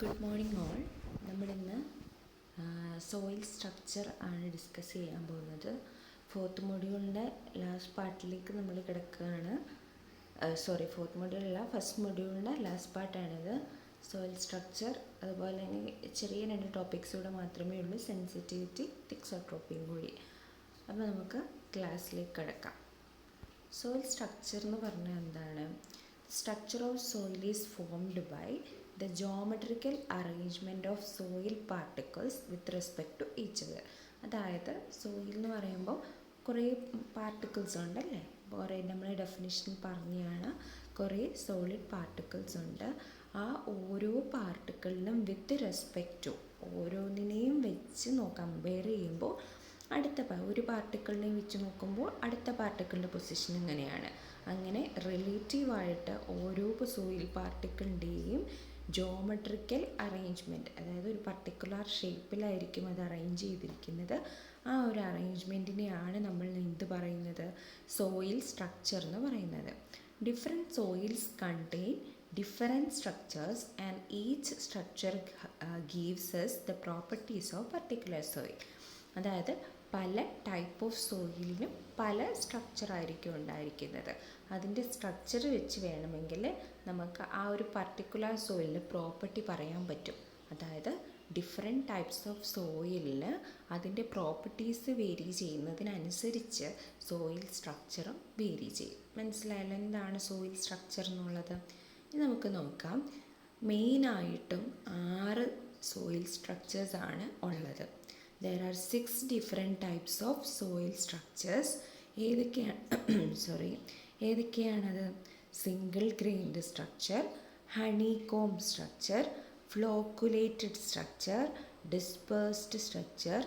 Good morning all. നമ്മളിന്ന് soil structure ആണ് discuss ചെയ്യാൻ പോകുന്നത്. ഫോർത്ത് മൊഡ്യൂളിൻ്റെ ലാസ്റ്റ് പാർട്ടിലേക്ക് നമ്മൾ കിടക്കുകയാണ്. ഫോർത്ത് മൊഡ്യൂളല്ല, ഫസ്റ്റ് മൊഡ്യൂളിൻ്റെ ലാസ്റ്റ് പാർട്ടാണിത്. സോയിൽ സ്ട്രക്ചർ, അതുപോലെ തന്നെ ചെറിയ രണ്ട് ടോപ്പിക്സ് കൂടെ മാത്രമേ ഉള്ളൂ, സെൻസിറ്റിവിറ്റി, തിക്സോട്രോപ്പിയും കൂടി. അപ്പോൾ നമുക്ക് ക്ലാസ്സിലേക്ക് കിടക്കാം. സോയിൽ സ്ട്രക്ചർ എന്ന് പറഞ്ഞാൽ എന്താണ്? Structure of soil is formed by the geometrical arrangement of soil particles with respect to each other. അതായത് സോയിൽ എന്ന് പറയുമ്പോൾ കുറേ പാർട്ടിക്കിൾസ് ഉണ്ടല്ലേ, കുറേ നമ്മൾ ഡെഫിനിഷൻ പറഞ്ഞാണ്, കുറേ സോളിഡ് പാർട്ടിക്കിൾസ് ഉണ്ട്. ആ ഓരോ പാർട്ടിക്കിളിനും വിത്ത് റെസ്പെക്റ്റ് ടു, ഓരോന്നിനെയും വെച്ച് കമ്പയർ ചെയ്യുമ്പോൾ ഒരു പാർട്ടിക്കിളിനെയും വെച്ച് നോക്കുമ്പോൾ അടുത്ത പാർട്ടിക്കിളിൻ്റെ പൊസിഷൻ ഇങ്ങനെയാണ്. അങ്ങനെ റിലേറ്റീവായിട്ട് ഓരോ സോയിൽ പാർട്ടിക്കിളിൻ്റെയും ജോമെട്രിക്കൽ അറേഞ്ച്മെൻറ്റ്, അതായത് ഒരു പർട്ടിക്കുലർ ഷേപ്പിലായിരിക്കും അത് അറേഞ്ച് ചെയ്തിരിക്കുന്നത്. ആ ഒരു അറേഞ്ച്മെൻറ്റിനെയാണ് നമ്മൾ എന്ത് പറയുന്നത്? സോയിൽ സ്ട്രക്ചർ എന്ന് പറയുന്നത്. Different soils contain different structures and each structure gives us the properties of particular soil. അതായത് പല ടൈപ്പ് ഓഫ് സോയിലിനും പല സ്ട്രക്ചറായിരിക്കും ഉണ്ടായിരിക്കുന്നത്. അതിൻ്റെ സ്ട്രക്ചർ വെച്ച് വേണമെങ്കിൽ നമുക്ക് ആ ഒരു പർട്ടിക്കുലർ സോയിലിന് പ്രോപ്പർട്ടി പറയാൻ പറ്റും. അതായത് ഡിഫറെൻറ്റ് ടൈപ്സ് ഓഫ് സോയിലിന് അതിൻ്റെ പ്രോപ്പർട്ടീസ് വേരി ചെയ്യുന്നതിനനുസരിച്ച് സോയിൽ സ്ട്രക്ചറും വേരി ചെയ്യും. മനസ്സിലായല്ലോ എന്താണ് സോയിൽ സ്ട്രക്ചർ എന്നുള്ളത്? ഇനി നമുക്ക് നോക്കാം. മെയിനായിട്ടും 6 സോയിൽ സ്ട്രക്ചേഴ്സാണ് ഉള്ളത്. There are 6 different types of soil structures. ഏതൊക്കെയാണത്? Single grained structure, honeycomb structure, flocculated structure, dispersed structure,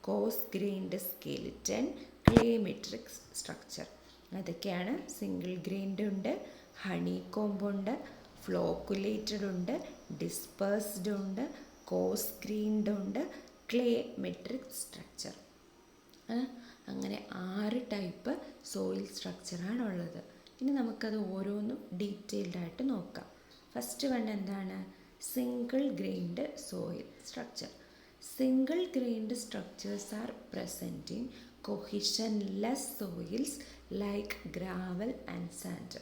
coarse grained skeleton, clay matrix structure. അതൊക്കെയാണ്. സിംഗിൾ ഗ്രെയിൻഡ് ഉണ്ട്, ഹണികോംബ് ഉണ്ട്, ഫ്ലോക്കുലേറ്റഡ് ഉണ്ട്, ഡിസ്പേഴ്സ്ഡ് ഉണ്ട്, കോസ് ഗ്രെയിൻഡ് ഉണ്ട്, ക്ലേ മെട്രിക് സ്ട്രക്ചർ. അങ്ങനെ 6 type soil സ്ട്രക്ചറാണുള്ളത്. ഇനി നമുക്കത് ഓരോന്നും ഡീറ്റെയിൽഡായിട്ട് നോക്കാം. ഫസ്റ്റ് വൺ എന്താണ്? Single grained soil structure. Single grained structures are present in cohesionless soils like gravel and sand.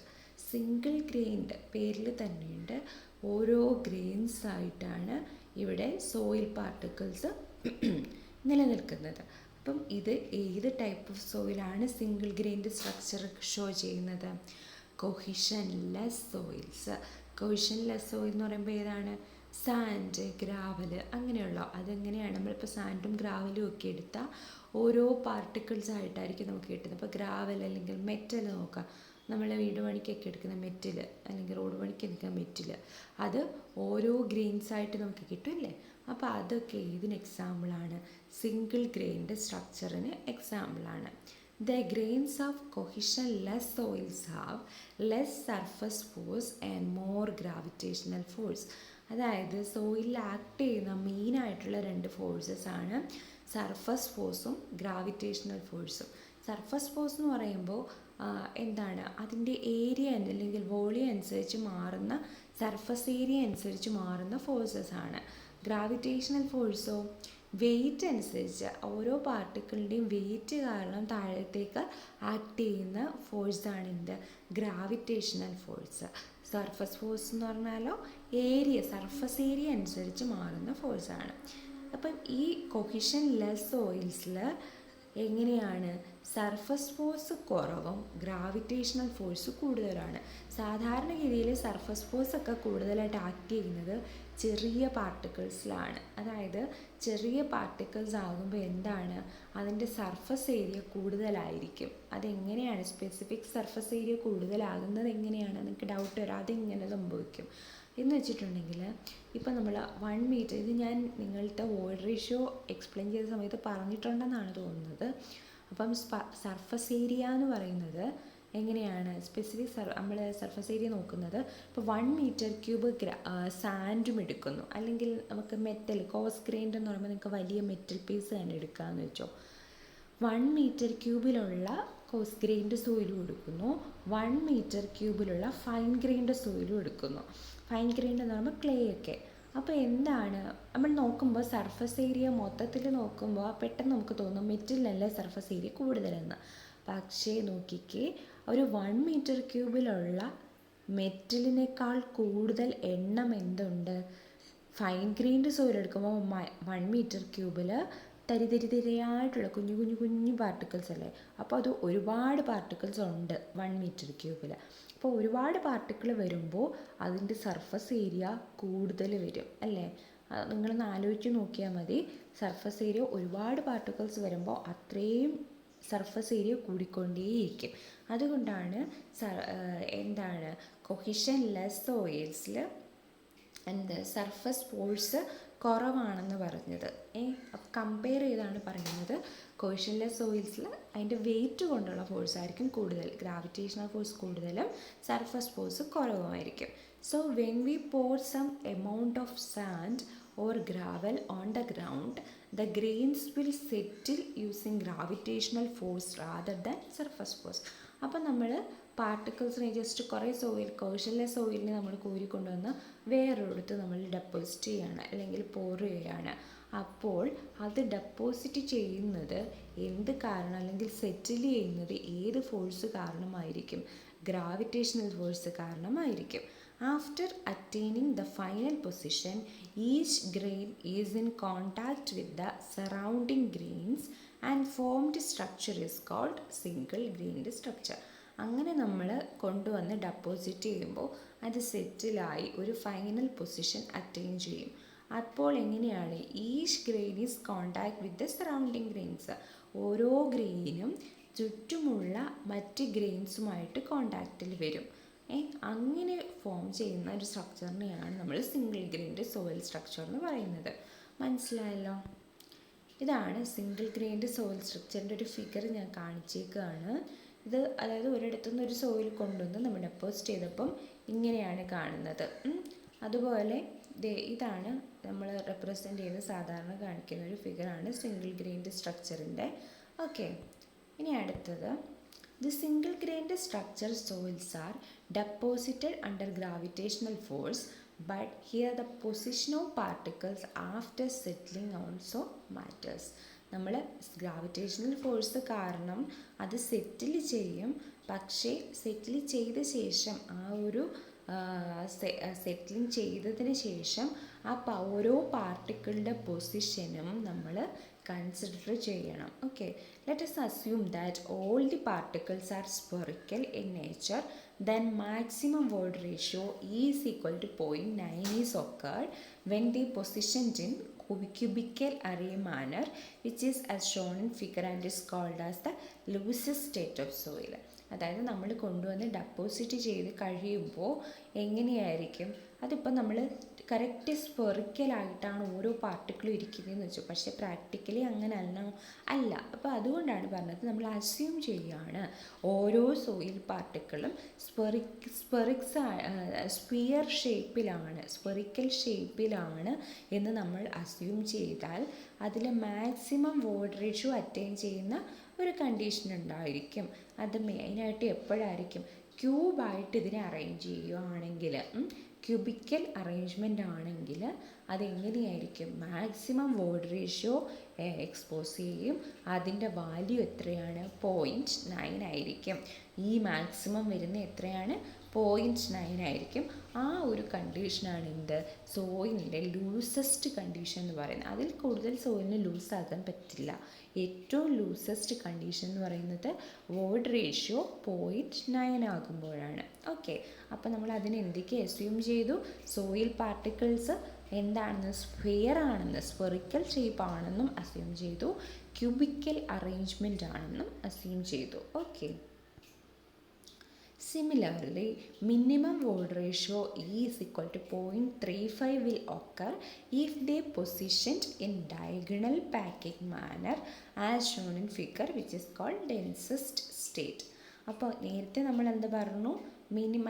Single grained പേരിൽ തന്നെയുണ്ട്. ഓരോ ഗ്രെയിൻസ് ആയിട്ടാണ് ഇവിടെ സോയിൽ പാർട്ടിക്കിൾസ് നിലനിൽക്കുന്നത്. അപ്പം ഇത് ഏത് ടൈപ്പ് ഓഫ് സോയിലാണ് സിംഗിൾ ഗ്രെയിൻഡ് സ്ട്രക്ചർ ഷോ ചെയ്യുന്നത്? Cohesionless soils. കൊഹിഷൻലെസ് സോയിൽ എന്ന് പറയുമ്പോൾ ഏതാണ്? സാൻഡ്, ഗ്രാവല്, അങ്ങനെയുള്ള. അതെങ്ങനെയാണ്? നമ്മളിപ്പോൾ സാൻഡും ഗ്രാവലും ഒക്കെ എടുത്താൽ ഓരോ പാർട്ടിക്കിൾസ് ആയിട്ടായിരിക്കും നമുക്ക് കിട്ടുന്നത്. ഇപ്പോൾ ഗ്രാവൽ അല്ലെങ്കിൽ മെറ്റൽ നോക്കാം, നമ്മൾ വീട് പണിക്കൊക്കെ എടുക്കുന്ന മെറ്റൽ അല്ലെങ്കിൽ റോഡ് പണിക്ക് എടുക്കുന്ന മെറ്റൽ, അത് ഓരോ ഗ്രെയിൻസ് ആയിട്ട് നമുക്ക് കിട്ടുമല്ലേ? അപ്പോൾ അതൊക്കെ ഏതിന് എക്സാമ്പിളാണ്? സിംഗിൾ ഗ്രെയിൻഡ് സ്ട്രക്ചറിന് എക്സാമ്പിളാണ്. The grains of cohesionless soils have less surface force and more gravitational force. അതായത് സോയിലിൽ ആക്ട് ചെയ്യുന്ന മെയിനായിട്ടുള്ള 2 ഫോഴ്സസ് ആണ് സർഫസ് ഫോഴ്സും ഗ്രാവിറ്റേഷണൽ ഫോഴ്സും. സർഫസ് ഫോഴ്സ് എന്ന് പറയുമ്പോൾ എന്താണ്? അതിൻ്റെ ഏരിയ അല്ലെങ്കിൽ വോളിയം അനുസരിച്ച് മാറുന്ന, സർഫസ് ഏരിയ അനുസരിച്ച് മാറുന്ന ഫോഴ്സസ് ആണ്. ഗ്രാവിറ്റേഷണൽ ഫോഴ്സോ വെയിറ്റ് അനുസരിച്ച്, ഓരോ പാർട്ടിക്കിളിൻ്റെയും വെയിറ്റ് കാരണം താഴത്തേക്ക് ആക്ട് ചെയ്യുന്ന ഫോഴ്സാണ് എന്ത്? Gravitational force. സർഫസ് ഫോഴ്സ് എന്ന് പറഞ്ഞാലോ ഏരിയ, സർഫസ് ഏരിയ അനുസരിച്ച് മാറുന്ന ഫോഴ്സാണ്. അപ്പം ഈ കൊഹിഷൻലെസ് സോയിൽസിൽ എങ്ങനെയാണ്? സർഫസ് ഫോഴ്സ് കുറവും ഗ്രാവിറ്റേഷണൽ ഫോഴ്സ് കൂടുതലാണ്. സാധാരണഗതിയിൽ സർഫസ് ഫോഴ്സ് ഒക്കെ കൂടുതലായിട്ട് ആക്ട് ചെയ്യുന്നത് ചെറിയ പാർട്ടിക്കിൾസിലാണ്. അതായത് ചെറിയ പാർട്ടിക്കിൾസ് ആകുമ്പോൾ എന്താണ്? അതിൻ്റെ സർഫസ് ഏരിയ കൂടുതലായിരിക്കും. അതെങ്ങനെയാണ് സ്പെസിഫിക് സർഫസ് ഏരിയ കൂടുതലാകുന്നത്? എങ്ങനെയാണ്? നിങ്ങൾക്ക് ഡൗട്ട് വരാം, അതെങ്ങനെ സംഭവിക്കും എന്ന് വെച്ചിട്ടുണ്ടെങ്കിൽ, ഇപ്പം നമ്മൾ 1 മീറ്റർ, ഇത് ഞാൻ നിങ്ങളുടെ വോയിഡ് റേഷ്യോ എക്സ്പ്ലെയിൻ ചെയ്ത സമയത്ത് പറഞ്ഞിട്ടുണ്ടെന്നാണ് തോന്നുന്നത്. അപ്പം സർഫസ് ഏരിയ എന്ന് പറയുന്നത് എങ്ങനെയാണ്? സ്പെസിഫിക് നമ്മൾ സർഫസ് ഏരിയ നോക്കുന്നത്, ഇപ്പോൾ 1 മീറ്റർ ക്യൂബ് സാൻഡും എടുക്കുന്നു, അല്ലെങ്കിൽ നമുക്ക് മെറ്റൽ കോസ് ഗ്രൈൻഡ് എന്ന് പറയുമ്പോൾ നിങ്ങൾക്ക് വലിയ മെറ്റൽ പീസ് തന്നെ എടുക്കാമെന്ന് വെച്ചോ. 1 മീറ്റർ ക്യൂബിലുള്ള കോസ് ഗ്രൈൻഡ് സോയിലും എടുക്കുന്നു, 1 മീറ്റർ ക്യൂബിലുള്ള ഫൈൻ ഗ്രൈൻഡ് സോയിലും എടുക്കുന്നു. ഫൈൻ ഗ്രൈൻഡ് എന്ന് പറയുമ്പോൾ ക്ലേ ഒക്കെ. അപ്പോൾ എന്താണ് നമ്മൾ നോക്കുമ്പോൾ സർഫസ് ഏരിയ മൊത്തത്തിൽ നോക്കുമ്പോൾ പെട്ടെന്ന് നമുക്ക് തോന്നും മെറ്റലിനല്ല സർഫസ് ഏരിയ കൂടുതലെന്ന്. പക്ഷേ നോക്കിക്കേ, ഒരു 1 മീറ്റർ ക്യൂബിലുള്ള മെറ്റലിനേക്കാൾ കൂടുതൽ എണ്ണം എന്തുണ്ട്? ഫൈൻ ഗ്രെയിൻഡ് സോയിൽ എടുക്കുമ്പോൾ 1 മീറ്റർ ക്യൂബിൽ തരിതരിതരിയായിട്ടുള്ള കുഞ്ഞു കുഞ്ഞു കുഞ്ഞു പാർട്ടിക്കിൾസ് അല്ലേ. അപ്പോൾ അത് ഒരുപാട് പാർട്ടിക്കിൾസ് ഉണ്ട് 1 മീറ്റർ ക്യൂബിൽ. അപ്പോൾ ഒരുപാട് പാർട്ടിക്കിൾ വരുമ്പോൾ അതിൻ്റെ സർഫസ് ഏരിയ കൂടുതൽ വരും അല്ലേ. നിങ്ങളൊന്ന് ആലോചിച്ച് നോക്കിയാൽ മതി. സർഫസ് ഏരിയ ഒരുപാട് പാർട്ടിക്കിൾസ് വരുമ്പോൾ അത്രയും സർഫസ് ഏരിയ കൂടിക്കൊണ്ടേയിരിക്കും. അതുകൊണ്ടാണ് എന്താണ് കൊഹിഷൻ ലെസ് സോയിൽസിൽ സർഫസ് ഫോഴ്സ് കുറവാണെന്ന് പറഞ്ഞത്. കമ്പയർ ചെയ്താണ് പറയുന്നത്. കൊഹിഷൻലെസ് സോയിൽസിൽ അതിൻ്റെ വെയിറ്റ് കൊണ്ടുള്ള ഫോഴ്സ് ആയിരിക്കും കൂടുതൽ, ഗ്രാവിറ്റേഷണൽ ഫോഴ്സ് കൂടുതലും സർഫസ് ഫോഴ്സ് കുറവുമായിരിക്കും. So when we pour some amount of sand or gravel on the ground, the grains will settle using gravitational force rather than surface force. അപ്പോൾ നമ്മൾ പാർട്ടിക്കിൾസിനെ just കുറേ cohesionless സോയിലിനെ നമ്മൾ കോരിക്കൊണ്ടുവന്ന് വേറൊരിടത്ത് നമ്മൾ deposit ചെയ്യുകയാണ് അല്ലെങ്കിൽ പോർ ചെയ്യുകയാണ്. അപ്പോൾ അത് ഡെപ്പോസിറ്റ് ചെയ്യുന്നത് എന്ത് കാരണം അല്ലെങ്കിൽ സെറ്റിൽ ചെയ്യുന്നത് ഏത് ഫോഴ്സ് കാരണമായിരിക്കും? ഗ്രാവിറ്റേഷണൽ ഫോഴ്സ് കാരണമായിരിക്കും. After attaining the final position, each grain is in contact with the surrounding grains and formed structure is called single grained structure. അങ്ങനെ നമ്മൾ കൊണ്ടുവന്ന് ഡെപ്പോസിറ്റ് ചെയ്യുമ്പോൾ അത് സെറ്റിലായി ഒരു ഫൈനൽ പൊസിഷൻ അറ്റൈൻ ചെയ്യും. അപ്പോൾ എങ്ങനെയാണ്? Each grain is contact with the surrounding grains. ഓരോ ഗ്രെയിനും ചുറ്റുമുള്ള മറ്റ് ഗ്രെയിൻസുമായിട്ട് കോണ്ടാക്റ്റിൽ വരും. അങ്ങനെ ഫോം ചെയ്യുന്ന ഒരു സ്ട്രക്ചറിനെയാണ് നമ്മൾ സിംഗിൾ ഗ്രെയിൻഡ് സോയിൽ സ്ട്രക്ചർ എന്ന് പറയുന്നത്. മനസ്സിലായല്ലോ? ഇതാണ് സിംഗിൾ ഗ്രെയിൻഡ് സോയിൽ സ്ട്രക്ചറിൻ്റെ ഒരു ഫിഗർ ഞാൻ കാണിച്ചേക്കുകയാണ്. ഇത് അതായത് ഒരിടത്തുനിന്ന് ഒരു സോയിൽ കൊണ്ടുവന്ന് നമ്മൾ ഡെപ്പോസിറ്റ് ചെയ്തപ്പം ഇങ്ങനെയാണ് കാണുന്നത്. അതുപോലെ ഇതാണ് നമ്മൾ റെപ്രസെൻ്റ് ചെയ്യുന്ന സാധാരണ കാണിക്കുന്ന ഒരു ഫിഗറാണ് സിംഗിൾ ഗ്രെയിൻഡ് സ്ട്രക്ചറിൻ്റെ. ഓക്കെ, ഇനി അടുത്തത് The single grained structure soils are deposited under gravitational force, but here the position of particles after settling also matters. നമ്മൾ ഗ്രാവിറ്റേഷണൽ ഫോഴ്സ് കാരണം അത് സെറ്റിൽ ചെയ്യും. പക്ഷേ സെറ്റിൽ ചെയ്ത ശേഷം ആ ഒരു സെറ്റിലിംഗ് ചെയ്തതിന് ശേഷം ഓരോ പാർട്ടിക്കിളുടെ പൊസിഷനും നമ്മൾ കൺസിഡർ ചെയ്യണം. Okay, let us assume that all the particles are spherical in nature, then maximum word ratio is equal to 0.9 is occurred when they positioned in cubical array manner, which is as shown in figure and is called as the loosest state of soil. അതായത് നമ്മൾ കൊണ്ടുവന്ന് deposit ചെയ്ത് കഴിയുമ്പോൾ എങ്ങനെയായിരിക്കും? അതിപ്പോൾ നമ്മൾ correct സ്പെറിക്കലായിട്ടാണ് ഓരോ പാർട്ടിക്കിളും ഇരിക്കുന്നതെന്ന് വെച്ചു. പക്ഷേ പ്രാക്ടിക്കലി അങ്ങനെ അല്ല. അപ്പോൾ അതുകൊണ്ടാണ് പറഞ്ഞത് നമ്മൾ അസ്യൂം ചെയ്യുകയാണ് ഓരോ സോയിൽ പാർട്ടിക്കിളും സ്പെറിക്കൽ ഷേപ്പിലാണ് എന്ന് നമ്മൾ അസ്യൂം ചെയ്താൽ അതിൽ മാക്സിമം വേർഡ് റേഷ്യോ അറ്റൈൻ ചെയ്യുന്ന ഒരു കണ്ടീഷൻ ഉണ്ടായിരിക്കും. അത് മെയിനായിട്ട് എപ്പോഴായിരിക്കും? ക്യൂബായിട്ട് ഇതിനെ അറേഞ്ച് ചെയ്യുകയാണെങ്കിൽ, ക്യൂബിക്കൽ അറേഞ്ച്മെൻ്റ് ആണെങ്കിൽ അതെങ്ങനെയായിരിക്കും? മാക്സിമം വേർഡ് റേഷ്യോ എക്സ്പോസ് ചെയ്യും. അതിൻ്റെ വാല്യൂ എത്രയാണ്? 0.9 ആയിരിക്കും. ഈ മാക്സിമം വരുന്ന എത്രയാണ്? 0.9 ആയിരിക്കും. ആ ഒരു കണ്ടീഷനാണ് എന്ത്? സോയിലിൻ്റെ ലൂസസ്റ്റ് കണ്ടീഷൻ എന്ന് പറയുന്നത്. അതിൽ കൂടുതൽ സോയിലിന് ലൂസാകാൻ പറ്റില്ല. ഏറ്റവും ലൂസസ്റ്റ് കണ്ടീഷൻ എന്ന് പറയുന്നത് വേർഡ് റേഷ്യോ 0.9 ആകുമ്പോഴാണ്. ഓക്കെ, അപ്പോൾ നമ്മൾ അതിന് എന്തൊക്കെ അസ്യൂം ചെയ്തു? സോയിൽ പാർട്ടിക്കിൾസ് എന്താണെന്ന്? സ്ഫിയർ ആണെന്ന്, സ്പെറിക്കൽ ഷേപ്പ് ആണെന്നും അസ്യൂം ചെയ്തു. ക്യൂബിക്കൽ അറേഞ്ച്മെൻ്റ് ആണെന്നും അസ്യൂം ചെയ്തു. Okay, similarly, minimum word ratio is equal to 0.35 will occur if they positioned in diagonal packing manner as shown in figure, which is called densest state. അപ്പോൾ നേരത്തെ നമ്മൾ എന്ത് പറഞ്ഞു?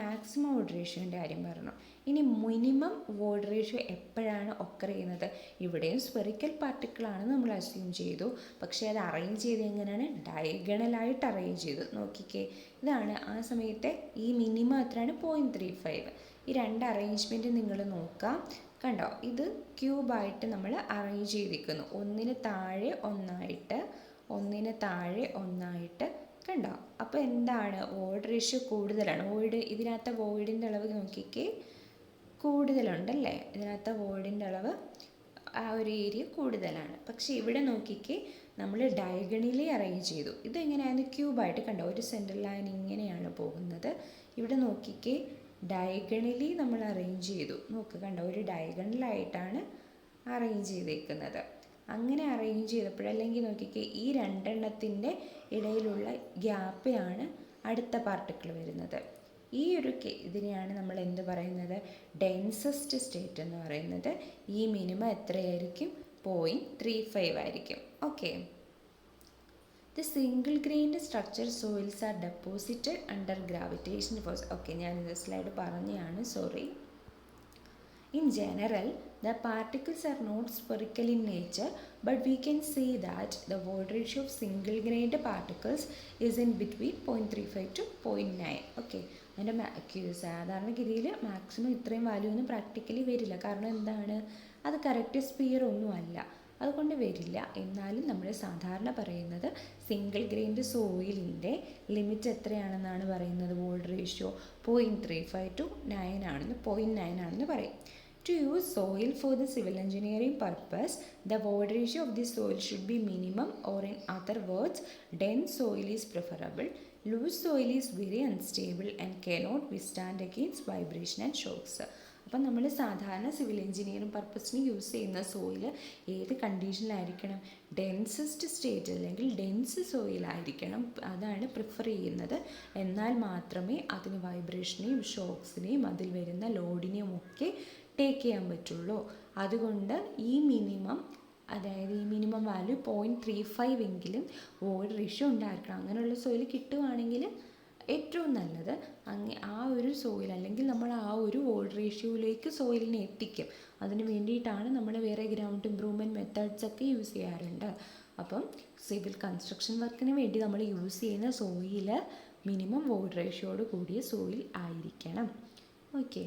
Maximum word റേഷ്യോൻ്റെ കാര്യം പറഞ്ഞു. ഇനി മിനിമം വേർഡ് റേഷ്യോ എപ്പോഴാണ് occur ചെയ്യുന്നത്? ഇവിടെയും സ്പെറിക്കൽ പാർട്ടിക്കിളാണ് നമ്മൾ അസ്യൂം ചെയ്തു. പക്ഷേ അത് അറേഞ്ച് ചെയ്ത് എങ്ങനെയാണ്? ഡയഗണലായിട്ട് അറേഞ്ച് ചെയ്തു. നോക്കിക്കേ, ഇതാണ് ആ സമയത്തെ ഈ മിനിമം എത്രയാണ്? 0.35. ഈ രണ്ട് അറേഞ്ച്മെൻറ്റ് നിങ്ങൾ നോക്കാം. കണ്ടോ, ഇത് ക്യൂബായിട്ട് നമ്മൾ അറേഞ്ച് ചെയ്തിരിക്കുന്നു, ഒന്നിന് താഴെ ഒന്നായിട്ട്, ഒന്നിന് താഴെ ഒന്നായിട്ട്. കണ്ടോ, അപ്പോൾ എന്താണ്, വോയിഡ് റേഷ്യോ കൂടുതലാണ്. വോയിഡ്, ഇതിനകത്ത് വോയിഡിൻ്റെ അളവ് നോക്കിക്കേ കൂടുതലുണ്ടല്ലേ, ഇതിനകത്ത് വോയിഡിൻ്റെ അളവ് ആ ഒരു ഏരിയ കൂടുതലാണ്. പക്ഷേ ഇവിടെ നോക്കിക്കേ നമ്മൾ ഡയഗണലി അറേഞ്ച് ചെയ്തു. ഇതെങ്ങനെയാണ്, ക്യൂബായിട്ട്. കണ്ടോ, ഒരു സെൻട്രൽ ലൈൻ ഇങ്ങനെയാണ് പോകുന്നത്. ഇവിടെ നോക്കിക്കേ ഡയഗണലി നമ്മൾ അറേഞ്ച് ചെയ്തു. നോക്ക്, കണ്ടോ, ഒരു ഡയഗണലായിട്ടാണ് അറേഞ്ച് ചെയ്തേക്കുന്നത്. അങ്ങനെ അറേഞ്ച് ചെയ്തപ്പോഴല്ലെങ്കിൽ നോക്കിക്കേ ഈ രണ്ടെണ്ണത്തിൻ്റെ ഇടയിലുള്ള ഗ്യാപ്പിലാണ് അടുത്ത പാർട്ടിക്കിൾ വരുന്നത്. ഈ ഒരു ഇതിനെയാണ് നമ്മൾ എന്ത് പറയുന്നത്, ഡെൻസസ്റ്റ് സ്റ്റേറ്റ് എന്ന് പറയുന്നത്. ഈ മിനിമം എത്രയായിരിക്കും, 0.35 ആയിരിക്കും. Okay. The single grained structure soils are deposited under gravitational force. Okay, ഞാനിത് സ്ലൈഡ് പറഞ്ഞതാണ്, sorry. In general, the particles are not spherical in nature, but we can say that the void ratio of single grained particles is in between 0.35 to 0.9. Okay. അതിൻ്റെ സാധാരണഗതിയിൽ maximum ഇത്രയും value ഒന്നും practically വരില്ല. കാരണം എന്താണ്, അത് correct sphere ഒന്നും അല്ല, അതുകൊണ്ട് വരില്ല. എന്നാലും നമ്മൾ സാധാരണ പറയുന്നത് സിംഗിൾ ഗ്രെയിൻഡ് സോയിലിൻ്റെ ലിമിറ്റ് എത്രയാണെന്നാണ് പറയുന്നത്, വോയിഡ് റേഷ്യോ 0.35 to 9 ആണെന്ന്, 0.9 ആണെന്ന് പറയും. To use soil for the civil engineering purpose, the void ratio of the soil should be minimum, or in other words, dense soil is preferable. Loose soil is very unstable and cannot withstand against vibration and shocks. അപ്പം നമ്മൾ സാധാരണ civil engineering പർപ്പസിന് use ചെയ്യുന്ന soil ഏത് കണ്ടീഷനിലായിരിക്കണം, densest state അല്ലെങ്കിൽ dense സോയിലായിരിക്കണം, അതാണ് prefer ചെയ്യുന്നത്. എന്നാൽ മാത്രമേ അതിന് വൈബ്രേഷനെയും ഷോക്സിനെയും അതിൽ വരുന്ന ലോഡിനെയും ഒക്കെ ടേക്ക് ചെയ്യാൻ പറ്റുള്ളൂ. അതുകൊണ്ട് ഈ മിനിമം, അതായത് ഈ മിനിമം വാല്യൂ 0.35 എങ്കിലും വോയിഡ് റേഷ്യോ ഉണ്ടായിരിക്കണം. അങ്ങനെയുള്ള സോയിൽ കിട്ടുവാണെങ്കിൽ ഏറ്റവും നല്ലത്. ആ ഒരു സോയിൽ അല്ലെങ്കിൽ നമ്മൾ ആ ഒരു വോയിഡ് റേഷ്യോയിലേക്ക് സോയിലിനെ എത്തിക്കും. അതിന് വേണ്ടിയിട്ടാണ് നമ്മൾ വേറെ ഗ്രൗണ്ട് ഇമ്പ്രൂവ്മെൻറ്റ് മെത്തേഡ്സ് ഒക്കെ യൂസ് ചെയ്യാറുണ്ട്. അപ്പം സിവിൽ കൺസ്ട്രക്ഷൻ വർക്കിന് വേണ്ടി നമ്മൾ യൂസ് ചെയ്യുന്ന സോയിൽ മിനിമം വോയിഡ് റേഷ്യോയോട് കൂടിയ സോയിൽ ആയിരിക്കണം. ഓക്കെ.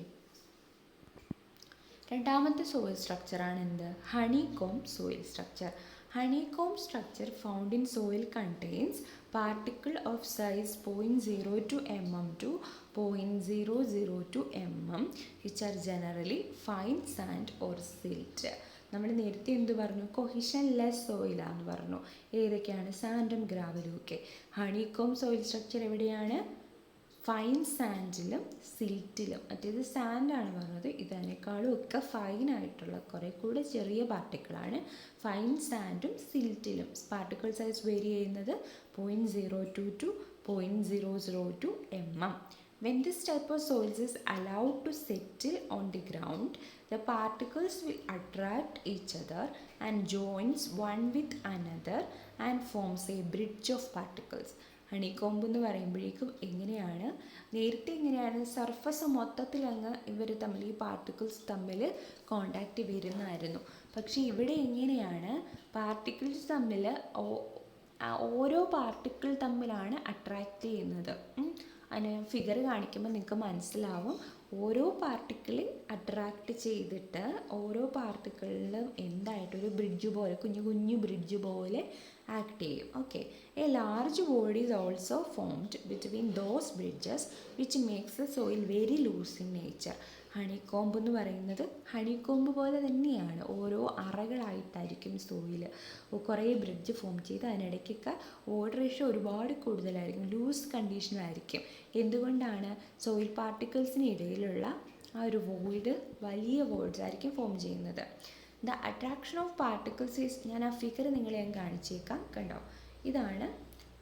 രണ്ടാമത്തെ സോയിൽ സ്ട്രക്ചറാണ് എന്ത്, honeycomb soil structure. Honeycomb structure found in soil contains particle of size 0.02 mm to 0.002 mm which are generally fine sand or silt. നമ്മൾ നേരത്തെ എന്ത് പറഞ്ഞു, കൊഹിഷൻ ലെസ് സോയിലാന്ന് പറഞ്ഞു. ഏതൊക്കെയാണ്, സാൻഡും ഗ്രാവലും ഒക്കെ. ഹണികോം സോയിൽ സ്ട്രക്ചർ എവിടെയാണ്, ഫൈൻ സാൻഡിലും സിൽറ്റിലും. മറ്റേത് സാൻഡാണ് പറഞ്ഞത്, ഇതിനേക്കാളും ഒക്കെ ഫൈനായിട്ടുള്ള കുറേ കൂടെ ചെറിയ പാർട്ടിക്കിളാണ് ഫൈൻ സാൻഡും സിൽറ്റിലും. പാർട്ടിക്കിൾ സൈസ് വേരി ചെയ്യുന്നത് 0.02 to 0.002 mm. When this type of soils is allowed to settle on the ground, the particles will attract each other and joins one with another and forms a bridge of particles. Honeycomb എന്ന് പറയുമ്പോഴേക്കും എങ്ങനെയാണ്, നേരത്തെ എങ്ങനെയാണ്, surface മൊത്തത്തിൽ അങ്ങ് ഇവർ തമ്മിൽ, ഈ പാർട്ടിക്കിൾസ് തമ്മിൽ കോണ്ടാക്റ്റ് വരുന്നതായിരുന്നു. പക്ഷേ ഇവിടെ എങ്ങനെയാണ്, പാർട്ടിക്കിൾസ് തമ്മിൽ ഓരോ പാർട്ടിക്കിൾ തമ്മിലാണ് അട്രാക്റ്റ് ചെയ്യുന്നത്. അതിന് ഫിഗർ കാണിക്കുമ്പോൾ നിങ്ങൾക്ക് മനസ്സിലാവും. ഓരോ പാർട്ടിക്കിളെ അട്രാക്റ്റ് ചെയ്തിട്ട് ഓരോ പാർട്ടിക്കിളിലും എന്തായിട്ടൊരു ബ്രിഡ്ജ് പോലെ, കുഞ്ഞു കുഞ്ഞു ബ്രിഡ്ജ് പോലെ ആക്ട് ചെയ്യും. Okay. A large void is also formed between those bridges which makes the soil very loose in nature. Honeycomb എന്ന് പറയുന്നത് ഹണികോമ്പ് പോലെ തന്നെയാണ്, ഓരോ അറകളായിട്ടായിരിക്കും സോയിൽ കുറേ ബ്രിഡ്ജ് ഫോം ചെയ്ത് അതിനിടയ്ക്കൊക്കെ വോയിഡ് റേഷ്യോ ഒരുപാട് കൂടുതലായിരിക്കും, ലൂസ് കണ്ടീഷനിലായിരിക്കും. എന്തുകൊണ്ടാണ്, സോയിൽ പാർട്ടിക്കിൾസിന് ഇടയിലുള്ള ആ ഒരു വോയിഡ് വലിയ വോയിഡ്സ് ആയിരിക്കും ഫോം ചെയ്യുന്നത്. The attraction of particles is, ഞാൻ ആ ഫിഗർ നിങ്ങളെ ഞാൻ കാണിച്ചേക്കാം. കണ്ടോ, ഇതാണ്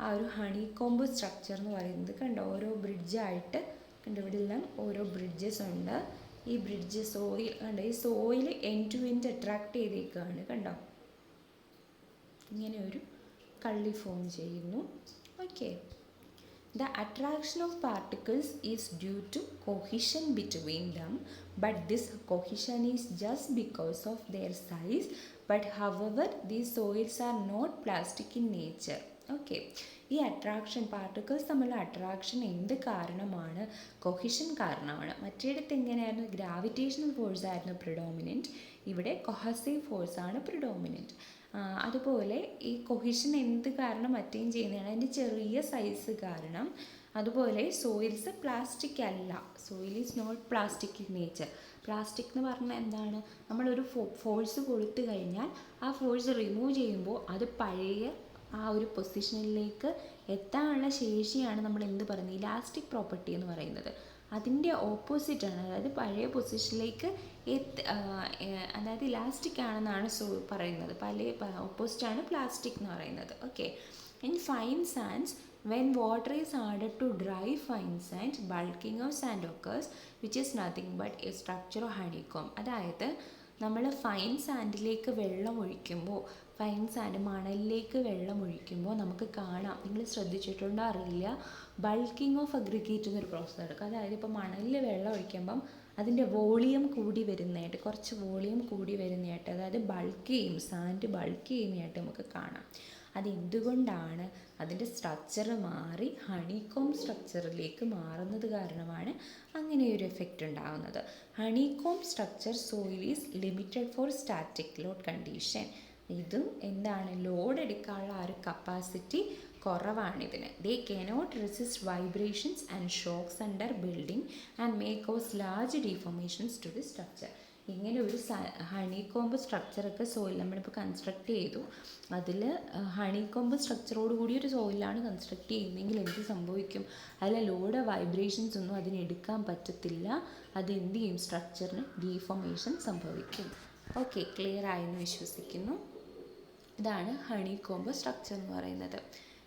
ആ ഒരു ഹണികോമ്പ് സ്ട്രക്ചർ എന്ന് പറയുന്നത്. കണ്ടോ, ഓരോ ബ്രിഡ്ജായിട്ട് കണ്ടോ, ഇവിടെ എല്ലാം ഓരോ ബ്രിഡ്ജസ് ഉണ്ട്. ഈ ബ്രിഡ്ജ് സോയിൽ കണ്ടോ, ഈ soil end to end attract ചെയ്തേക്കുകയാണ്. കണ്ടോ, ഇങ്ങനെ ഒരു കള്ളി ഫോം ചെയ്യുന്നു. Okay. The attraction of particles is due to cohesion between them, but this cohesion is just because of their size. But however, these soils are not plastic in nature. Okay, ഈ attraction particles തമ്മിലുള്ള attraction എന്ത് കാരണമാണ്? Cohesion കാരണമാണ്. മറ്റേടത്ത് എങ്ങനെയായിരുന്നു? Gravitational force ആയിരുന്നു predominant, ഇവിടെ cohesive ഫോഴ്സാണ് predominant. അതുപോലെ ഈ കൊഹിഷൻ എന്ത് കാരണം അറ്റൈൻ ചെയ്യുന്നതാണ്? അതിൻ്റെ ചെറിയ സൈസ് കാരണം. അതുപോലെ സോയിൽസ് പ്ലാസ്റ്റിക് അല്ല, soil is not plastic in nature. Plastic എന്ന് പറഞ്ഞാൽ എന്താണ്? നമ്മളൊരു ഫോഴ്സ് കൊടുത്തു കഴിഞ്ഞാൽ ആ ഫോഴ്സ് റിമൂവ് ചെയ്യുമ്പോൾ അത് പഴയ ആ ഒരു പൊസിഷനിലേക്ക് എത്താനുള്ള ശേഷിയാണ് നമ്മൾ എന്ത് പറയുന്നത്? ഇലാസ്റ്റിക് പ്രോപ്പർട്ടി എന്ന് പറയുന്നത്. അതിൻ്റെ ഓപ്പോസിറ്റാണ്, അതായത് പഴയ പൊസിഷനിലേക്ക് അതായത് ഇലാസ്റ്റിക് ആണെന്നാണ് പറയുന്നത്. ഓപ്പോസിറ്റാണ് പ്ലാസ്റ്റിക് എന്ന് പറയുന്നത്. Okay, in fine Sands, when water is added to dry fine sand, bulking of sand occurs, which is nothing but a structure of honeycomb. അതായത് നമ്മൾ ഫൈൻ സാൻഡിലേക്ക് വെള്ളം ഒഴിക്കുമ്പോൾ, ഫൈൻ സാൻഡ് മണലിലേക്ക് വെള്ളം ഒഴിക്കുമ്പോൾ നമുക്ക് കാണാം, നിങ്ങൾ ശ്രദ്ധിച്ചിട്ടുണ്ടോ അറിയില്ല, ബൾക്കിംഗ് ഓഫ് അഗ്രിഗേറ്റ് എന്നൊരു പ്രോസസ്സ് നടക്കും. അതായത് ഇപ്പോൾ മണലിൽ വെള്ളം ഒഴിക്കുമ്പം അതിൻ്റെ വോളിയം കൂടി വരുന്നതായിട്ട്, കുറച്ച് വോളിയം കൂടി വരുന്നതായിട്ട്, അതായത് ബൾക്ക് ചെയ്യും, സാൻഡ് ബൾക്ക് ചെയ്യുന്നതായിട്ട് നമുക്ക് കാണാം. അതെന്തുകൊണ്ടാണ്? അതിൻ്റെ സ്ട്രക്ചർ മാറി ഹണികോം സ്ട്രക്ചറിലേക്ക് മാറുന്നത് കാരണമാണ് അങ്ങനെ ഒരു എഫക്റ്റ് ഉണ്ടാകുന്നത്. Honeycomb structure soil is limited for static load condition. ഇതും എന്താണ്? ലോഡ് എടുക്കാനുള്ള ആ ഒരു കപ്പാസിറ്റി കുറവാണിതിന്. They cannot resist vibrations and shocks under building and may cause large deformations to the structure. ഇങ്ങനെ ഒരു ഹണികോംബ് സ്ട്രക്ചറൊക്കെ സോയിൽ നമ്മളിപ്പോൾ കൺസ്ട്രക്ട് ചെയ്തു, അതിൽ ഹണികോംബ് സ്ട്രക്ചറോട് കൂടി ഒരു സോയിലാണ് കൺസ്ട്രക്ട് ചെയ്യുന്നതെങ്കിൽ എന്ത് സംഭവിക്കും? അതിലെ ലോഡ് വൈബ്രേഷൻസ് ഒന്നും അതിനെടുക്കാൻ പറ്റത്തില്ല. അത് എന്ത് ചെയ്യും? സ്ട്രക്ചറിന് ഡീഫോർമേഷൻ സംഭവിക്കും. ഓക്കെ, ക്ലിയർ ആയെന്ന് വിശ്വസിക്കുന്നു. ഇതാണ് ഹണികോംബ് സ്ട്രക്ചർ എന്ന് പറയുന്നത്.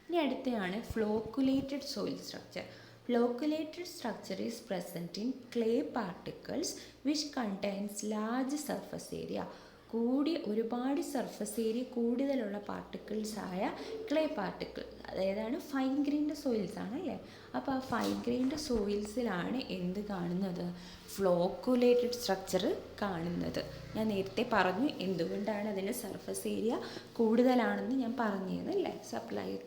ഇനി അടുത്തയാണ് flocculated soil structure. Flocculated structure is present in clay particles which contains large surface area. ഒരുപാട് സർഫസ് ഏരിയ കൂടുതലുള്ള പാർട്ടിക്കിൾസായ ക്ലേ പാർട്ടിക്കിൾ, അതായത് ഫൈൻ ഗ്രെയിൻഡ് സോയിൽസ് ആണല്ലേ. അപ്പോൾ ആ ഫൈൻ ഗ്രെയിൻഡ് സോയിൽസിലാണ് എന്ത് കാണുന്നത്? ഫ്ലോക്കുലേറ്റഡ് സ്ട്രക്ചർ കാണുന്നത്. ഞാൻ നേരത്തെ പറഞ്ഞു എന്തുകൊണ്ടാണ് അതിന് സർഫസ് ഏരിയ കൂടുതലാണെന്ന് ഞാൻ പറഞ്ഞതല്ലേ.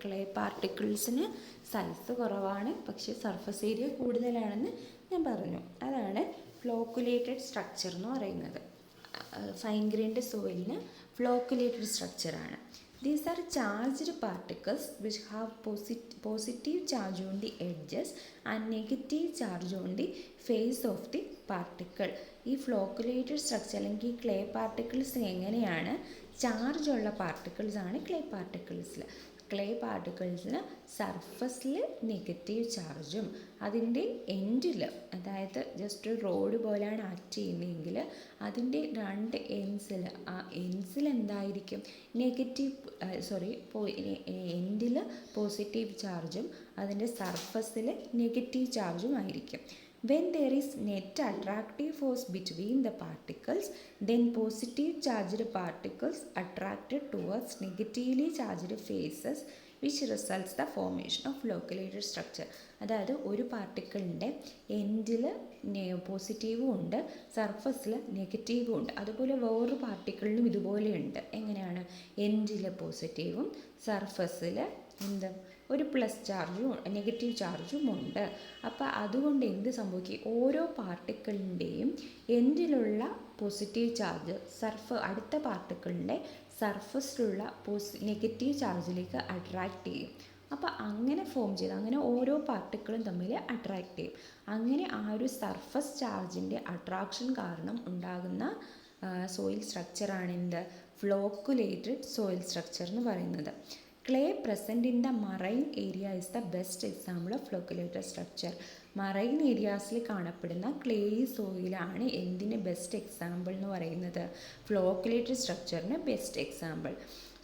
ക്ലേ പാർട്ടിക്കിൾസിന് സൈസ് കുറവാണ്, പക്ഷേ സർഫസ് ഏരിയ കൂടുതലാണെന്ന് ഞാൻ പറഞ്ഞു. അതാണ് ഫ്ലോക്കുലേറ്റഡ് സ്ട്രക്ചർ എന്ന് പറയുന്നത്. ഫൈൻ ഗ്രെയിൻഡ് സോയിലിന് ഫ്ലോക്കുലേറ്റഡ് സ്ട്രക്ചറാണ്. These are charged particles which have positive charge on the edges and negative charge on the face of the particle. ഈ ഫ്ലോക്കുലേറ്റഡ് സ്ട്രക്ചർ അല്ലെങ്കിൽ ക്ലേ പാർട്ടിക്കിൾസ് എങ്ങനെയാണ്? ചാർജ് ഉള്ള പാർട്ടിക്കിൾസ് ആണ് ക്ലേ പാർട്ടിക്കിൾസിൽ. ക്ലേ പാർട്ടിക്കിൾസിന് സർഫസിൽ നെഗറ്റീവ് ചാർജും അതിൻ്റെ എൻഡിൽ, അതായത് ജസ്റ്റ് ഒരു റോഡ് പോലെയാണ് ആക്ട് ചെയ്യുന്നതെങ്കിൽ അതിൻ്റെ രണ്ട് എൻഡ്സിൽ, ആ എൻഡ്സിൽ എന്തായിരിക്കും? എൻഡിൽ പോസിറ്റീവ് ചാർജും അതിൻ്റെ സർഫസിൽ നെഗറ്റീവ് ചാർജും ആയിരിക്കും. When there is net attractive force between the particles, then positive charged particles attracted towards negatively charged faces, which results the formation of flocculated structure. അതായത് ഒരു പാർട്ടിക്കിളിൻ്റെ എൻഡിൽ പോസിറ്റീവും ഉണ്ട്, സർഫസിൽ നെഗറ്റീവും ഉണ്ട്. അതുപോലെ വേറൊരു പാർട്ടിക്കിളിനും ഇതുപോലെയുണ്ട്. എങ്ങനെയാണ്? എൻഡിൽ പോസിറ്റീവും സർഫസിൽ ഒരു പ്ലസ് ചാർജും നെഗറ്റീവ് ചാർജും ഉണ്ട്. അപ്പോൾ അതുകൊണ്ട് എന്ത് സംഭവിക്കും? ഓരോ പാർട്ടിക്കിളിൻ്റെയും എൻഡിലുള്ള പോസിറ്റീവ് ചാർജ് അടുത്ത പാർട്ടിക്കിളിൻ്റെ സർഫസിലുള്ള നെഗറ്റീവ് ചാർജിലേക്ക് അട്രാക്റ്റ് ചെയ്യും. അപ്പോൾ അങ്ങനെ ഫോം ചെയ്ത് അങ്ങനെ ഓരോ പാർട്ടിക്കിളും തമ്മിൽ അട്രാക്റ്റ് ചെയ്യും. അങ്ങനെ ആ ഒരു സർഫസ് ചാർജിൻ്റെ അട്രാക്ഷൻ കാരണം ഉണ്ടാകുന്ന സോയിൽ സ്ട്രക്ചറാണ് എന്ത്? ഫ്ലോക്കുലേറ്റഡ് സോയിൽ സ്ട്രക്ചർ എന്ന് പറയുന്നത്. Clay present in the marine area is the best example of flocculated structure. Marine ഏരിയാസിൽ കാണപ്പെടുന്ന ക്ലേ സോയിലാണ് എന്തിന് ബെസ്റ്റ് എക്സാമ്പിൾ എന്ന് പറയുന്നത്? ഫ്ലോക്കുലേറ്റഡ് സ്ട്രക്ചറിന് best example.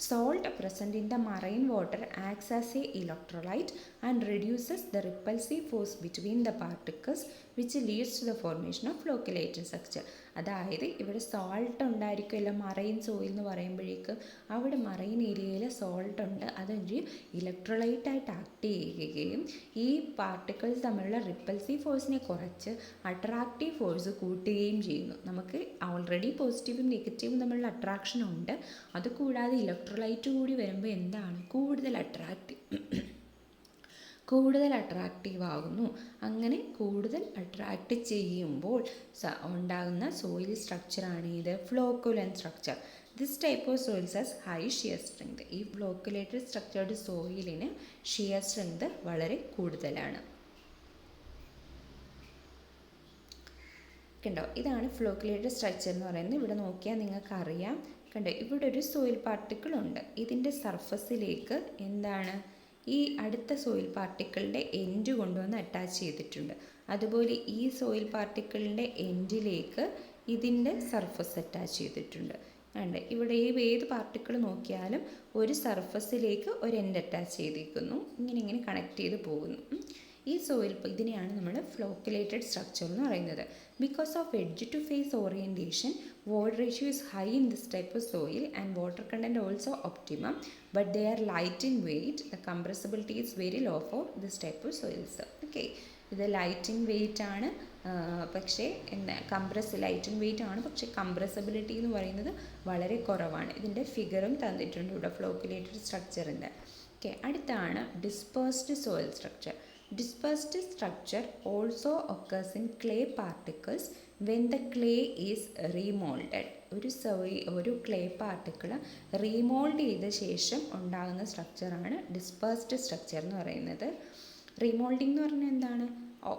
Salt present in the marine water acts as a electrolyte and reduces the repulsive force between the particles, which leads to the formation of flocculated structure. അതായത് ഇവിടെ salt ഉണ്ടായിരിക്കുമല്ലോ marine soil എന്ന് പറയുമ്പോഴേക്കും, അവിടെ marine ഏരിയയിൽ salt ഉണ്ട്, അതൊരു ഇലക്ട്രോലൈറ്റായിട്ട് act ചെയ്യുകയും ഈ പാർട്ടിക്കിൾസ് തമ്മിലുള്ള റിപ്പൽസീവ് ഫോഴ്സിനെ കുറച്ച് അട്രാക്റ്റീവ് ഫോഴ്സ് കൂട്ടുകയും ചെയ്യുന്നു. നമുക്ക് ഓൾറെഡി പോസിറ്റീവും നെഗറ്റീവും തമ്മിലുള്ള അട്രാക്ഷൻ ഉണ്ട്. അതുകൂടാതെ ഇലക്ട്രോലൈറ്റ് കൂടി വരുമ്പോൾ എന്താണ് കൂടുതൽ അട്രാക്റ്റീവ് ആകുന്നു. അങ്ങനെ കൂടുതൽ അട്രാക്റ്റ് ചെയ്യുമ്പോൾ ഉണ്ടാകുന്ന സോയിൽ സ്ട്രക്ചറാണ് ഇത് flocculent structure. This type of soils has high shear strength. ഈ ഫ്ലോക്കുലേറ്റഡ് സ്ട്രക്ചേർഡ് സോയിലിന് ഷിയർ സ്ട്രെങ്ത് വളരെ കൂടുതലാണ്. കണ്ടോ, ഇതാണ് ഫ്ലോക്കുലേറ്റഡ് സ്ട്രക്ചർ എന്ന് പറയുന്നത്. ഇവിടെ നോക്കിയാൽ നിങ്ങൾക്ക് അറിയാം. കണ്ടോ, ഇവിടെ ഒരു സോയിൽ പാർട്ടിക്കിൾ ഉണ്ട്. ഇതിൻ്റെ സർഫസിലേക്ക് എന്താണ് ഈ അടുത്ത സോയിൽ പാർട്ടിക്കിളിൻ്റെ എൻഡ് കൊണ്ടുവന്ന് അറ്റാച്ച് ചെയ്തിട്ടുണ്ട്. അതുപോലെ ഈ സോയിൽ പാർട്ടിക്കിളിൻ്റെ എൻഡിലേക്ക് ഇതിൻ്റെ സർഫസ് അറ്റാച്ച് ചെയ്തിട്ടുണ്ട്. ഉണ്ട് ഇവിടെ ഏത് പാർട്ടിക്കിൾ നോക്കിയാലും ഒരു സർഫസിലേക്ക് ഒരു എൻഡ് അറ്റാച്ച് ചെയ്തിരിക്കുന്നു. ഇങ്ങനെ കണക്ട് ചെയ്ത് പോകുന്നു. ഈ സോയിൽ ഇതിനെയാണ് നമ്മൾ ഫ്ലോക്കുലേറ്റഡ് സ്ട്രക്ചർ എന്ന് പറയുന്നത്. Because of edge to face orientation, water ratio is high in this type of soil and water content also optimum, but they are light in weight. The compressibility is very low for this type of soils. Okay, ഇത് light in wait ആണ്, പക്ഷേ light in wait ആണ്, പക്ഷേ compressibility എന്ന് പറയുന്നത് വളരെ കുറവാണ്. ഇതിൻ്റെ ഫിഗറും തന്നിട്ടുണ്ട് ഇവിടെ ഫ്ലോക്കുലേറ്റഡ് സ്ട്രക്ചറിൻ്റെ. ഓക്കെ, അടുത്താണ് dispersed soil structure. Dispersed structure also occurs in clay particles when the clay is remolded. ഒരു ക്ലേ പാർട്ടിക്കിൾ റീമോൾഡ് ചെയ്ത ശേഷം ഉണ്ടാകുന്ന സ്ട്രക്ചറാണ് ഡിസ്പേഴ്സ്ഡ് സ്ട്രക്ചർ എന്ന് പറയുന്നത്. റീമോൾഡിംഗ് എന്ന് പറഞ്ഞാൽ എന്താണ്?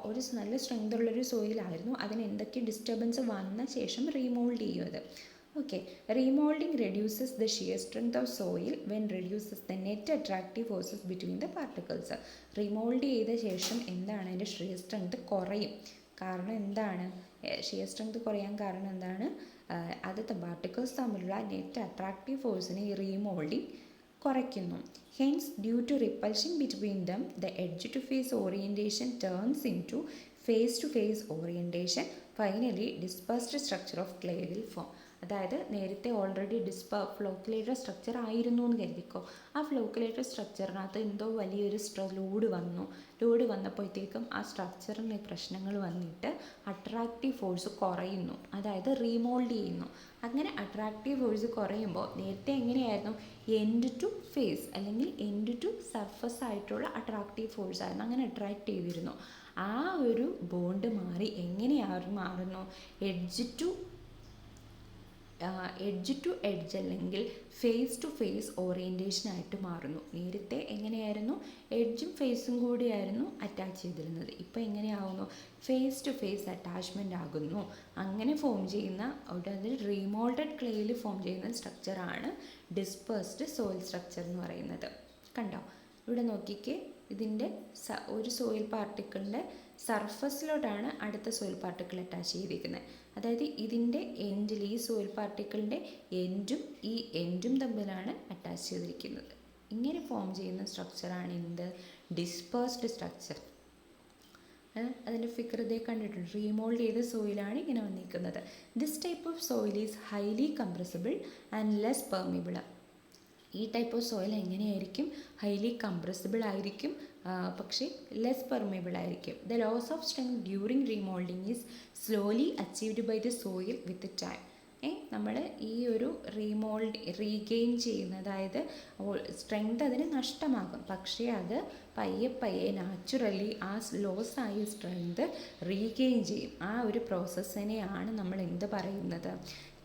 ഒരു നല്ല സ്ട്രെങ്ത് ഉള്ളൊരു സോയിലായിരുന്നു, അതിന് എന്തൊക്കെ ഡിസ്റ്റർബൻസ് വന്ന ശേഷം റീമോൾഡ് ചെയ്യും അത്. Okay, remolding reduces the shear strength of soil when reduces the net attractive forces between the particles. Remold ചെയ്ത ശേഷം എന്താണ്, അതിൻ്റെ ഷിയർ സ്ട്രെങ്ത് കുറയും. കാരണം എന്താണ് ഷിയർ സ്ട്രെങ്ത് കുറയാൻ കാരണം എന്താണ്? ആദ്യത്തെ പാർട്ടിക്കിൾസ് തമ്മിലുള്ള നെറ്റ് അട്രാക്റ്റീവ് ഫോഴ്സിനെ ഈ റീമോൾഡിങ് കുറയ്ക്കുന്നു. Hence, due to repulsion between them, the edge to face orientation turns into face to face orientation. Finally, dispersed structure of clay will form. അതായത് നേരത്തെ ഓൾറെഡി ഫ്ലോക്കുലേറ്റഡ് സ്ട്രക്ചർ ആയിരുന്നു എന്ന് കരുതിക്കോ. ആ ഫ്ലോക്കുലേറ്റഡ് സ്ട്രക്ചറിനകത്ത് എന്തോ വലിയൊരു ലോഡ് വന്നപ്പോഴത്തേക്കും ആ സ്ട്രക്ചറിന് പ്രശ്നങ്ങൾ വന്നിട്ട് അട്രാക്റ്റീവ് ഫോഴ്സ് കുറയുന്നു, അതായത് റീമോൾഡ് ചെയ്യുന്നു. അങ്ങനെ അട്രാക്റ്റീവ് ഫോഴ്സ് കുറയുമ്പോൾ നേരത്തെ എങ്ങനെയായിരുന്നു? എൻഡ് ടു ഫേസ് അല്ലെങ്കിൽ എൻഡ് ടു സർഫസ് ആയിട്ടുള്ള അട്രാക്റ്റീവ് ഫോഴ്സ് ആയിരുന്നു, അങ്ങനെ അട്രാക്റ്റ് ചെയ്തിരുന്നു. ആ ഒരു ബോണ്ട് മാറി എങ്ങനെയായിരുന്നു മാറുന്നു? എഡ്ജ് ടു എഡ്ജ് അല്ലെങ്കിൽ ഫേസ് ടു ഫേസ് ഓറിയൻറ്റേഷനായിട്ട് മാറുന്നു. നേരത്തെ എങ്ങനെയായിരുന്നു? എഡ്ജും ഫേസും കൂടിയായിരുന്നു അറ്റാച്ച് ചെയ്തിരുന്നത്. ഇപ്പോൾ എങ്ങനെയാവുന്നു? ഫേസ് ടു ഫേസ് അറ്റാച്ച്മെൻ്റ് ആകുന്നു. അങ്ങനെ ഫോം ചെയ്യുന്ന അതായത് റീമോൾഡഡ് ക്ലേയിൽ ഫോം ചെയ്യുന്ന സ്ട്രക്ചറാണ് ഡിസ്പേഴ്സ്ഡ് സോയിൽ സ്ട്രക്ചർ എന്ന് പറയുന്നത്. കണ്ടോ, ഇവിടെ നോക്കിക്കേ, ഇതിൻ്റെ ഒരു സോയിൽ പാർട്ടിക്കിളിൻ്റെ സർഫസിലോട്ടാണ് അടുത്ത സോയിൽ പാർട്ടിക്കിൾ അറ്റാച്ച് ചെയ്തിരിക്കുന്നത്. അതായത് ഇതിൻ്റെ എൻഡിൽ ഈ സോയിൽ പാർട്ടിക്കിളിൻ്റെ എൻഡും തമ്മിലാണ് അറ്റാച്ച് ചെയ്തിരിക്കുന്നത്. ഇങ്ങനെ ഫോം ചെയ്യുന്ന സ്ട്രക്ചറാണ് എന്ത്? Dispersed structure. അതിൻ്റെ ഫിഗർ ഇതേ കണ്ടിട്ടുണ്ട്. റീമോൾഡ് ചെയ്ത സോയിലാണ് ഇങ്ങനെ വന്നിരിക്കുന്നത്. This type of soil is highly compressible and less permeable. ഈ ടൈപ്പ് ഓഫ് സോയിൽ എങ്ങനെയായിരിക്കും? ഹൈലി കംപ്രസിബിൾ ആയിരിക്കും, പക്ഷേ ലെസ് പെർമിബിൾ ആയിരിക്കും. The loss of strength during remoulding is slowly achieved by the soil with time. നമ്മൾ ഈ ഒരു regain ചെയ്യുന്ന, അതായത് സ്ട്രെങ്ത് അതിന് നഷ്ടമാകും, പക്ഷേ അത് പയ്യെ നാച്ചുറലി ആ ലോസ് ആയ സ്ട്രെങ്ത് റീഗെയിൻ ചെയ്യും. ആ ഒരു പ്രോസസ്സിനെയാണ് നമ്മൾ എന്ത് പറയുന്നത്?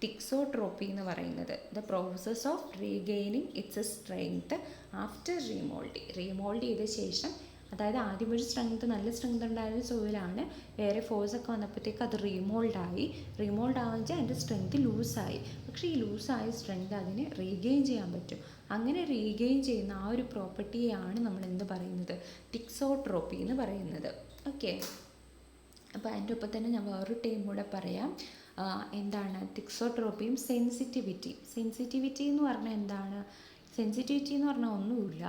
തിക്സോട്രോപ്പി എന്ന് പറയുന്നത്. The process of regaining it's strength after remould ചെയ്ത ശേഷം, അതായത് ആദ്യം ഒരു നല്ല സ്ട്രെങ്ത് ഉണ്ടായിരുന്ന സോയിലാണ്, വേറെ ഫോഴ്സൊക്കെ വന്നപ്പോഴത്തേക്ക് അത് റീമോൾഡ് ആവാൻ അതിൻ്റെ സ്ട്രെങ്ത് ലൂസായി. പക്ഷേ ഈ ലൂസായ സ്ട്രെങ്ത് അതിനെ റീഗെയിൻ ചെയ്യാൻ പറ്റും. അങ്ങനെ റീഗെയിൻ ചെയ്യുന്ന ആ ഒരു പ്രോപ്പർട്ടിയെയാണ് നമ്മൾ എന്ത് പറയുന്നത്? തിക്സോട്രോപ്പി എന്ന് പറയുന്നത്. ഓക്കെ, അപ്പോൾ അതിൻ്റെ ഒപ്പം തന്നെ ഞാൻ വേറൊരു ടൈം കൂടെ പറയാം. എന്താണ് തിക്സോട്രോപ്പിയും സെൻസിറ്റിവിറ്റി എന്ന് പറഞ്ഞാൽ എന്താണ്? സെൻസിറ്റിവിറ്റി എന്ന് പറഞ്ഞാൽ ഒന്നുമില്ല,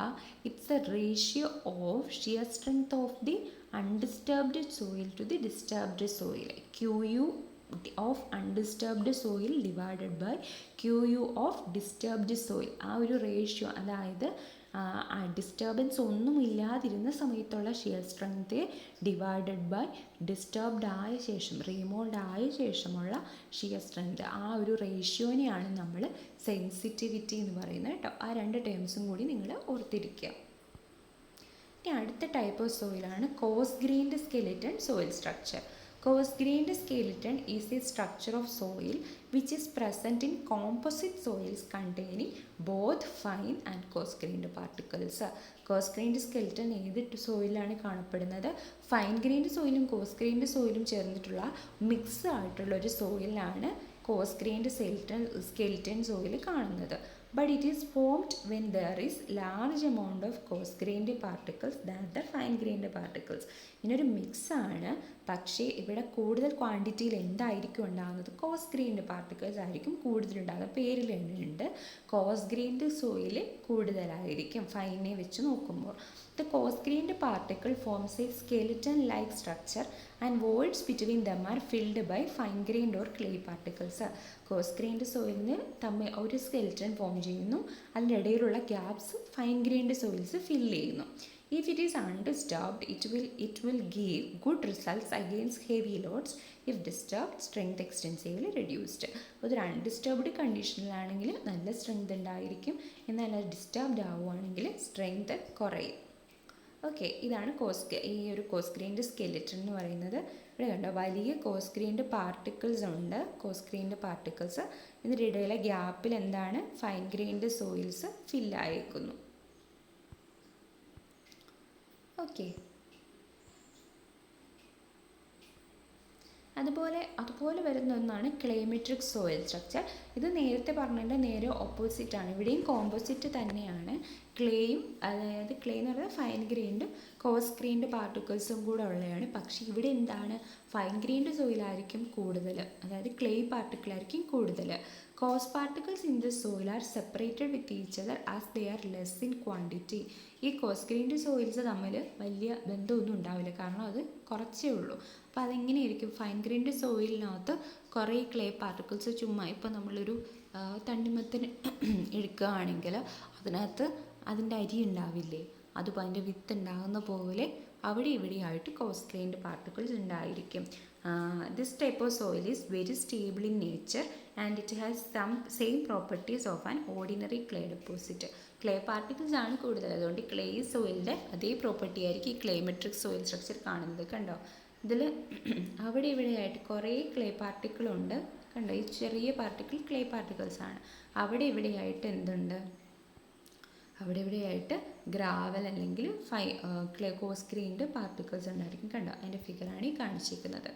it's a ratio of shear strength of the undisturbed soil to the disturbed soil. QU of undisturbed soil divided by QU of disturbed soil. ആ ഒരു റേഷ്യോ, അതായത് ഡിസ്റ്റർബൻസ് ഒന്നും ഇല്ലാതിരുന്ന സമയത്തുള്ള shear strength divided by disturbed ആയ ശേഷം remould ആയ ശേഷമുള്ള ഷിയർ സ്ട്രെങ്ത്, ആ ഒരു റേഷ്യോനെയാണ് നമ്മൾ സെൻസിറ്റിവിറ്റി എന്ന് പറയുന്നത് കേട്ടോ. ആ രണ്ട് ടേംസും കൂടി നിങ്ങൾ ഓർത്തിരിക്കുക. ഇനി അടുത്ത ടൈപ്പ് ഓഫ് സോയിലാണ് coarse grained skeleton soil structure. Coarse grained skeleton is a structure of soil which is present in composite soils containing both fine and coarse grained particles. Coarse grained skeleton ഏത് സോയിലാണ് കാണപ്പെടുന്നത്? Fine grained സോയിലും cos grained സോയിലും ചേർന്നിട്ടുള്ള mix ആയിട്ടുള്ള ഒരു സോയിലാണ് coarse grained skeleton soil കാണുന്നത്. But it is formed when there is large amount of coarse grained particles than the fine grained particles. ഇങ്ങനൊരു മിക്സാണ്, പക്ഷേ ഇവിടെ കൂടുതൽ ക്വാണ്ടിറ്റിയിൽ എന്തായിരിക്കും ഉണ്ടാകുന്നത്? കോസ് ഗ്രെയിൻഡ് പാർട്ടിക്കിൾസ് ആയിരിക്കും കൂടുതലുണ്ടാകുന്നത്. പേരിൽ തന്നെയുണ്ട്, കോസ് ഗ്രെയിൻഡ് സോയിൽ കൂടുതലായിരിക്കും ഫൈനെ വെച്ച് നോക്കുമ്പോൾ. The coarse grained particle forms a skeleton like structure and voids between them are filled by fine grained or clay particles. Coarse grained സോയിലിന് തമ്മിൽ ഒരു സ്കെലിറ്റൺ ഫോം ചെയ്യുന്നു, അതിൻ്റെ ഇടയിലുള്ള gaps fine grained soils fill ചെയ്യുന്നു. If it is undisturbed, it will give good results against heavy loads. If disturbed, strength extensively reduced. ഒരു undisturbed കണ്ടീഷനിലാണെങ്കിൽ നല്ല strength ഉണ്ടായിരിക്കും, എന്നാൽ അത് ഡിസ്റ്റർബ്ഡ് ആവുകയാണെങ്കിൽ സ്ട്രെങ്ത് കുറയും. ഓക്കെ, ഇതാണ് ഈ ഒരു കോസ് ഗ്രെയിൻഡ് സ്കെലിറ്റൺ എന്ന് പറയുന്നത്. ഇവിടെ കണ്ടോ, വലിയ കോസ് ഗ്രെയിൻഡ് പാർട്ടിക്കിൾസ് ഉണ്ട്. കോസ് ഗ്രെയിൻഡ് പാർട്ടിക്കിൾസ്, ഇതിൻ്റെ ഇടയിലെ ഗ്യാപ്പിൽ എന്താണ്? ഫൈൻ ഗ്രെയിൻഡ് സോയിൽസ് ഫില്ലായേക്കുന്നു. ഓക്കെ, അതുപോലെ വരുന്ന ഒന്നാണ് ക്ലേമെട്രിക് സോയിൽ സ്ട്രക്ചർ. ഇത് നേരത്തെ പറഞ്ഞതിൻ്റെ നേരെ ഓപ്പോസിറ്റാണ്. ഇവിടെയും കോമ്പോസിറ്റ് തന്നെയാണ്. ക്ലേയും, അതായത് ക്ലേ എന്ന് പറയുന്നത് ഫൈൻ ഗ്രെയിൻഡ് കോസ് ഗ്രെയിൻഡ് പാർട്ടിക്കിൾസും കൂടെ ഉള്ളതാണ്. പക്ഷേ ഇവിടെ എന്താണ്? ഫൈൻ ഗ്രെയിൻഡ് സോയിലായിരിക്കും കൂടുതൽ, അതായത് ക്ലേ പാർട്ടിക്കിളായിരിക്കും കൂടുതൽ. Coarse particles in the soil are separated with each other as they are less in quantity. ഈ കോസ് ഗ്രെയിൻഡ് സോയിൽസ് തമ്മിൽ വലിയ ബന്ധമൊന്നും ഉണ്ടാവില്ല, കാരണം അത് കുറച്ചേ ഉള്ളൂ. അപ്പോൾ അതെങ്ങനെയായിരിക്കും? ഫൈൻ ഗ്രെയിൻഡ് സോയിലിനകത്ത് കുറേ ക്ലേ പാർട്ടിക്കിൾസ് ചുമ്മാ, ഇപ്പോൾ നമ്മളൊരു തണ്ണിമത്തന് എടുക്കുകയാണെങ്കിൽ അതിനകത്ത് അതിൻ്റെ അരി ഉണ്ടാവില്ലേ, അതുപോലെ അതിൻ്റെ വിത്ത് ഉണ്ടാകുന്ന പോലെ അവിടെ ഇവിടെയായിട്ട് കോസ് ഗ്രെയിൻഡ് പാർട്ടിക്കിൾസ് ഉണ്ടായിരിക്കും. This type of soil is very stable in nature and it has some same properties of an ordinary clay deposit. Clay particles ആണ് കൂടുതൽ, അതുകൊണ്ട് ക്ലേ സോയിലിൻ്റെ അതേ പ്രോപ്പർട്ടി ആയിരിക്കും ഈ ക്ലേമെട്രിക് സോയിൽ സ്ട്രക്ചർ കാണുന്നത്. കണ്ടോ, ഇതിൽ അവിടെ ഇവിടെയായിട്ട് കുറേ ക്ലേ പാർട്ടിക്കിളുണ്ട്. കണ്ടോ, ഈ ചെറിയ പാർട്ടിക്കിൾ ക്ലേ പാർട്ടിക്കിൾസ് ആണ്. അവിടെ ഇവിടെയായിട്ട് എന്തുണ്ട്? അവിടെ ഇവിടെയായിട്ട് ഗ്രാവൽ അല്ലെങ്കിൽ കോസ് ഗ്രെയിൻഡ് പാർട്ടിക്കിൾസ് ഉണ്ടായിരിക്കും. കണ്ടോ, അതിൻ്റെ ഫിഗറാണ് ഈ കാണിച്ചിരിക്കുന്നത്.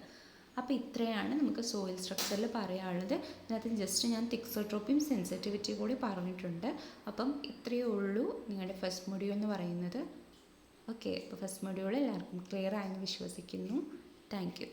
അപ്പോൾ ഇത്രയാണ് നമുക്ക് സോയിൽ സ്ട്രക്ചറിൽ പറയാനുള്ളത്. അതിനകത്ത് ജസ്റ്റ് ഞാൻ തിക്സോട്രോപ്പിയും സെൻസിറ്റിവിറ്റി കൂടി പറഞ്ഞിട്ടുണ്ട്. അപ്പം ഇത്രയേ ഉള്ളൂ നിങ്ങളുടെ ഫസ്റ്റ് മൊഡ്യൂൾ എന്ന് പറയുന്നത്. ഓക്കെ, അപ്പോൾ ഫസ്റ്റ് മൊഡ്യൂൾ എല്ലാവർക്കും ക്ലിയർ ആയെന്ന് വിശ്വസിക്കുന്നു. Thank you.